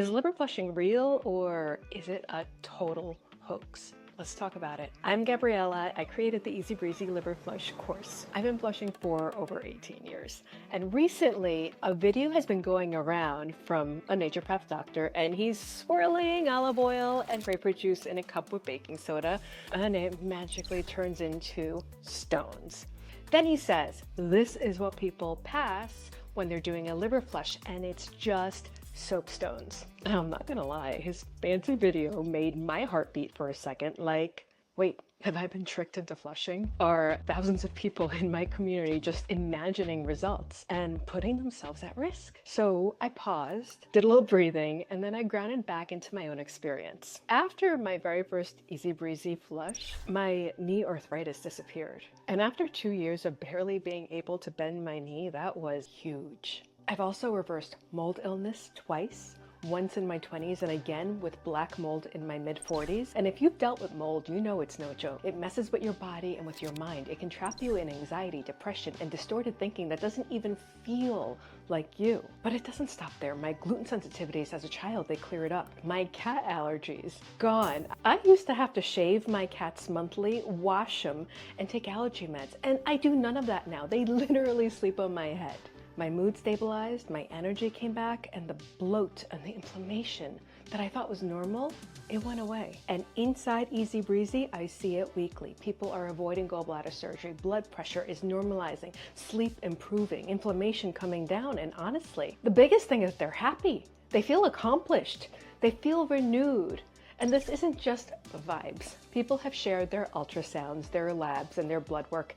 Is liver flushing real or is it a total hoax? Let's talk about it. I'm Gabriella. I created the Easy Breezy Liver Flush course. I've been flushing for over 18 years. And recently, a video has been going around from a naturopath doctor, and he's swirling olive oil and grapefruit juice in a cup with baking soda, and it magically turns into stones. Then he says, this is what people pass when they're doing a liver flush, and it's just soapstones. I'm not gonna lie, his fancy video made my heart beat for a second, like, wait, have I been tricked into flushing? Are thousands of people in my community just imagining results and putting themselves at risk? So I paused, did a little breathing, and then I grounded back into my own experience. After my very first Easy Breezy flush, my knee arthritis disappeared. And after 2 years of barely being able to bend my knee, that was huge. I've also reversed mold illness twice, once in my 20s and again with black mold in my mid-40s. And if you've dealt with mold, you know it's no joke. It messes with your body and with your mind. It can trap you in anxiety, depression, and distorted thinking that doesn't even feel like you. But it doesn't stop there. My gluten sensitivities as a child, they clear it up. My cat allergies, gone. I used to have to shave my cats monthly, wash them, and take allergy meds. And I do none of that now. They literally sleep on my head. My mood stabilized, my energy came back, and the bloat and the inflammation that I thought was normal, it went away. And inside Easy Breezy, I see it weekly. People are avoiding gallbladder surgery, blood pressure is normalizing, sleep improving, inflammation coming down, and honestly, the biggest thing is they're happy. They feel accomplished. They feel renewed. And this isn't just vibes. People have shared their ultrasounds, their labs, and their blood work.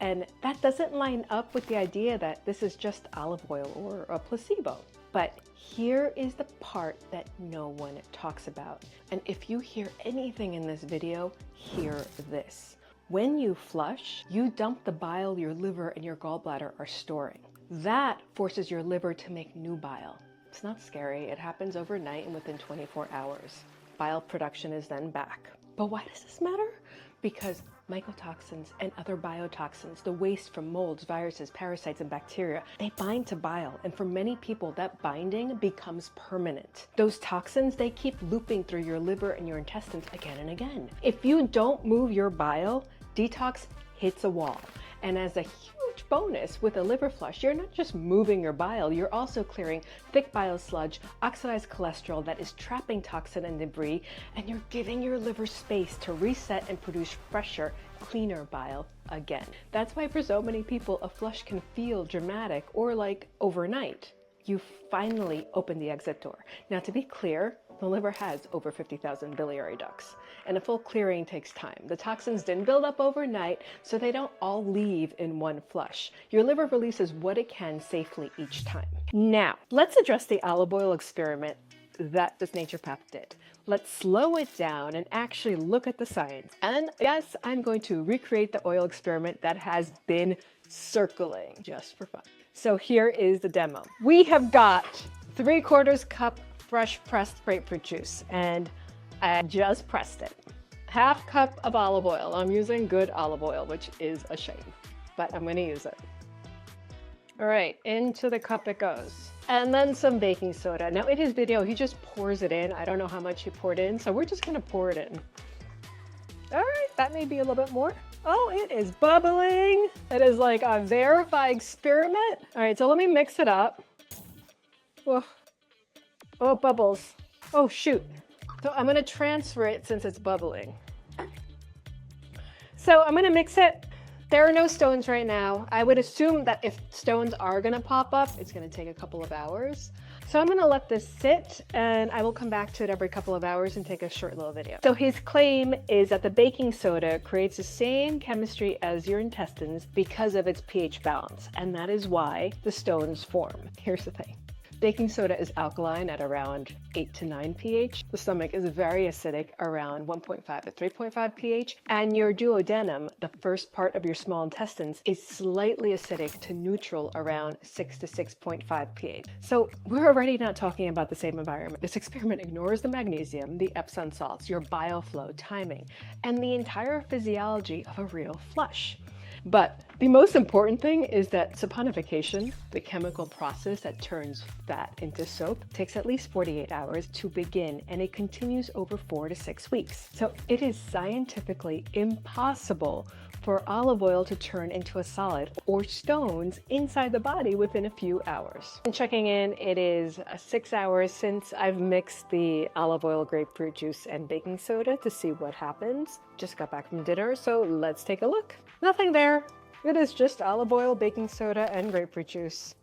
And that doesn't line up with the idea that this is just olive oil or a placebo. But here is the part that no one talks about. And if you hear anything in this video, hear this. When you flush, you dump the bile your liver and your gallbladder are storing. That forces your liver to make new bile. It's not scary. It happens overnight and within 24 hours. Bile production is then back. But why does this matter? Because mycotoxins and other biotoxins, the waste from molds, viruses, parasites, and bacteria, they bind to bile. And for many people, that binding becomes permanent. Those toxins, they keep looping through your liver and your intestines again and again. If you don't move your bile, detox hits a wall. And as a huge bonus with a liver flush, you're not just moving your bile, you're also clearing thick bile sludge, oxidized cholesterol that is trapping toxin and debris, and you're giving your liver space to reset and produce fresher, cleaner bile again. That's why for so many people, a flush can feel dramatic or like overnight. You finally open the exit door. Now, to be clear, the liver has over 50,000 biliary ducts, and a full clearing takes time. The toxins didn't build up overnight, so they don't all leave in one flush. Your liver releases what it can safely each time. Now, let's address the olive oil experiment that this naturopath did. Let's slow it down and actually look at the science. And yes, I'm going to recreate the oil experiment that has been circling just for fun. So here is the demo. We have got 3/4 cup fresh pressed grapefruit juice, and I just pressed it. 1/2 cup of olive oil. I'm using good olive oil, which is a shame, but I'm gonna use it. All right, into the cup it goes. And then some baking soda. Now in his video, he just pours it in. I don't know how much he poured in, so we're just gonna pour it in. All right, that may be a little bit more. Oh, it is bubbling. It is like a verified experiment. All right, so let me mix it up. Oh, oh, bubbles. Oh, shoot. So I'm gonna transfer it since it's bubbling. So I'm gonna mix it. There are no stones right now. I would assume that if stones are gonna pop up, it's gonna take a couple of hours. So I'm gonna let this sit, and I will come back to it every couple of hours and take a short little video. So his claim is that the baking soda creates the same chemistry as your intestines because of its pH balance, and that is why the stones form. Here's the thing. Baking soda is alkaline at around 8 to 9 pH. The stomach is very acidic, around 1.5 to 3.5 pH. And your duodenum, the first part of your small intestines, is slightly acidic to neutral, around 6 to 6.5 pH. So we're already not talking about the same environment. This experiment ignores the magnesium, the Epsom salts, your bile flow, timing, and the entire physiology of a real flush. But the most important thing is that saponification, the chemical process that turns fat into soap, takes at least 48 hours to begin, and it continues over 4 to 6 weeks. So it is scientifically impossible for olive oil to turn into a solid or stones inside the body within a few hours. And checking in, it is 6 hours since I've mixed the olive oil, grapefruit juice, and baking soda to see what happens. Just got back from dinner, so let's take a look. Nothing there. It is just olive oil, baking soda, and grapefruit juice.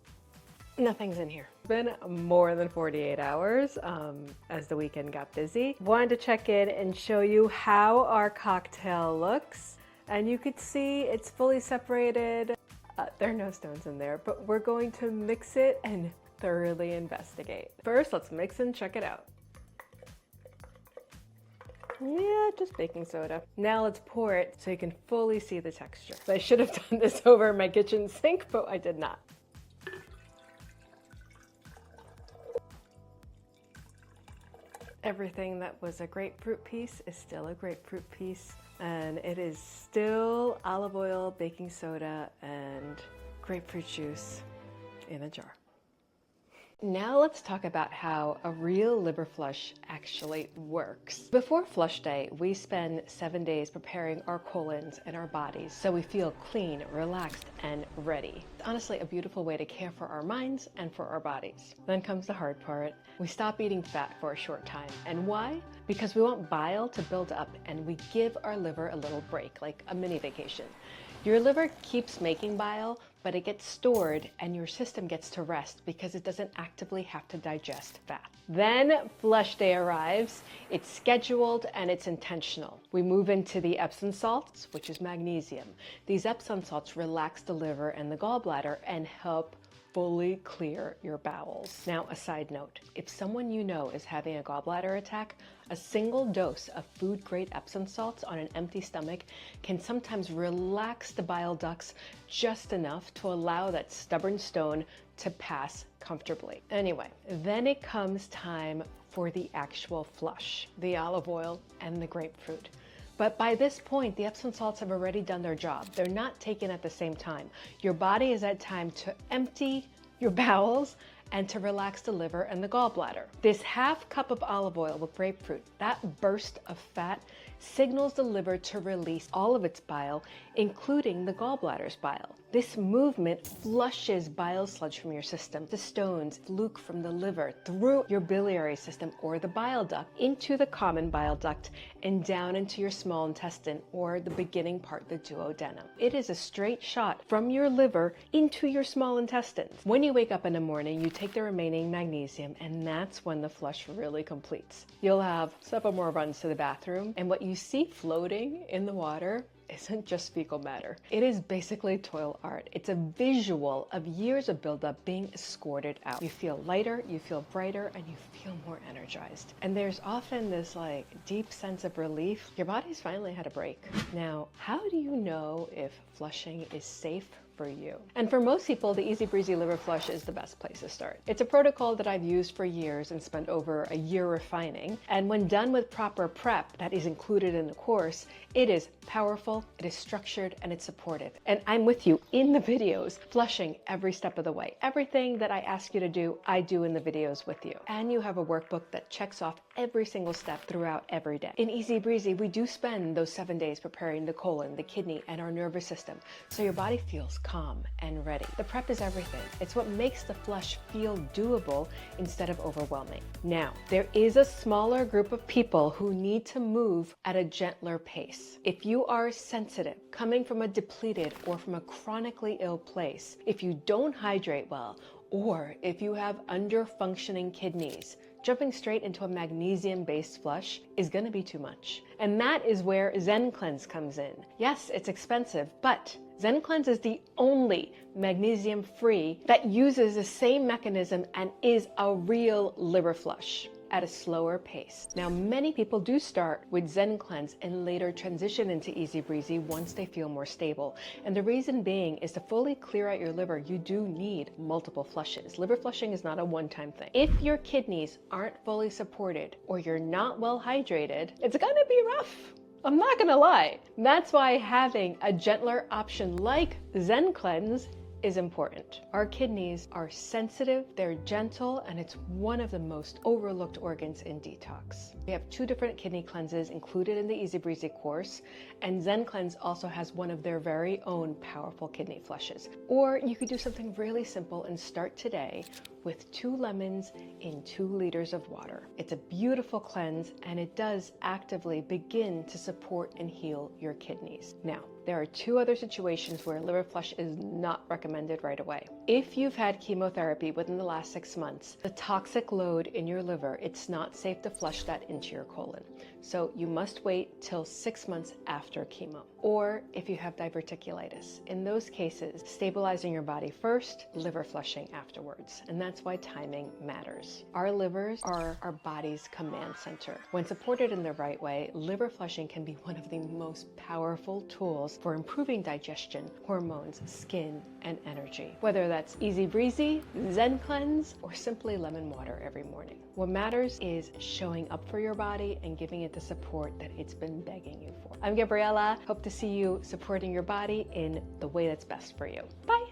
Nothing's in here. It's been more than 48 hours as the weekend got busy. Wanted to check in and show you how our cocktail looks. And you could see it's fully separated. There are no stones in there, but we're going to mix it and thoroughly investigate. First, let's mix and check it out. Yeah, just baking soda. Now let's pour it so you can fully see the texture. I should have done this over my kitchen sink, but I did not. Everything that was a grapefruit piece is still a grapefruit piece, and it is still olive oil, baking soda, and grapefruit juice in a jar. Now let's talk about how a real liver flush actually works. Before flush day, we spend 7 days preparing our colons and our bodies so we feel clean, relaxed, and ready. It's honestly a beautiful way to care for our minds and for our bodies. Then comes the hard part. We stop eating fat for a short time. And why? Because we want bile to build up and we give our liver a little break, like a mini vacation. Your liver keeps making bile, but it gets stored and your system gets to rest because it doesn't actively have to digest fat. Then flush day arrives, it's scheduled and it's intentional. We move into the Epsom salts, which is magnesium. These Epsom salts relax the liver and the gallbladder and help fully clear your bowels. Now, a side note, if someone you know is having a gallbladder attack, a single dose of food-grade Epsom salts on an empty stomach can sometimes relax the bile ducts just enough to allow that stubborn stone to pass comfortably. Anyway, then it comes time for the actual flush, the olive oil and the grapefruit. But by this point, the Epsom salts have already done their job. They're not taken at the same time. Your body is at time to empty your bowels and to relax the liver and the gallbladder. This half cup of olive oil with grapefruit, that burst of fat, signals the liver to release all of its bile, including the gallbladder's bile. This movement flushes bile sludge from your system. The stones fluke from the liver through your biliary system or the bile duct into the common bile duct and down into your small intestine or the beginning part, the duodenum. It is a straight shot from your liver into your small intestines. When you wake up in the morning, you take the remaining magnesium, and that's when the flush really completes. You'll have several more runs to the bathroom, and what you see floating in the water isn't just fecal matter. It is basically toil art. It's a visual of years of buildup being escorted out. You feel lighter, you feel brighter, and you feel more energized. And there's often this deep sense of relief. Your body's finally had a break. Now, how do you know if flushing is safe for you? And for most people, the Easy Breezy Liver Flush is the best place to start. It's a protocol that I've used for years and spent over a year refining. And when done with proper prep that is included in the course, it is powerful, it is structured, and it's supportive. And I'm with you in the videos, flushing every step of the way. Everything that I ask you to do, I do in the videos with you. And you have a workbook that checks off every single step throughout every day. In Easy Breezy, we do spend those 7 days preparing the colon, the kidney, and our nervous system, so your body feels calm and ready. The prep is everything. It's what makes the flush feel doable instead of overwhelming. Now, there is a smaller group of people who need to move at a gentler pace. If you are sensitive, coming from a depleted or from a chronically ill place, if you don't hydrate well, or if you have under-functioning kidneys, jumping straight into a magnesium-based flush is going to be too much. And that is where Zen Cleanz comes in. Yes, it's expensive, but Zen Cleanz is the only magnesium-free that uses the same mechanism and is a real liver flush at a slower pace. Now, many people do start with Zen Cleanz and later transition into Easy Breezy once they feel more stable. And the reason being is to fully clear out your liver, you do need multiple flushes. Liver flushing is not a one-time thing. If your kidneys aren't fully supported or you're not well hydrated, it's gonna be rough. I'm not gonna lie. That's why having a gentler option like Zen Cleanz is important. Our kidneys are sensitive, they're gentle, and it's one of the most overlooked organs in detox. We have 2 different kidney cleanses included in the Easy Breezy course, and Zen Cleanz also has one of their very own powerful kidney flushes. Or you could do something really simple and start today with 2 lemons in 2 liters of water. It's a beautiful cleanse, and it does actively begin to support and heal your kidneys. Now, there are 2 other situations where liver flush is not recommended right away. If you've had chemotherapy within the last 6 months, the toxic load in your liver, it's not safe to flush that into your colon. So you must wait till 6 months after chemo. Or if you have diverticulitis, in those cases, stabilizing your body first, liver flushing afterwards. And that's why timing matters. Our livers are our body's command center. When supported in the right way, liver flushing can be one of the most powerful tools for improving digestion, hormones, skin, and energy. Whether that's Easy Breezy, Zen Cleanz, or simply lemon water every morning. What matters is showing up for your body and giving it the support that it's been begging you for. I'm Gabriella. Hope to see you supporting your body in the way that's best for you. Bye.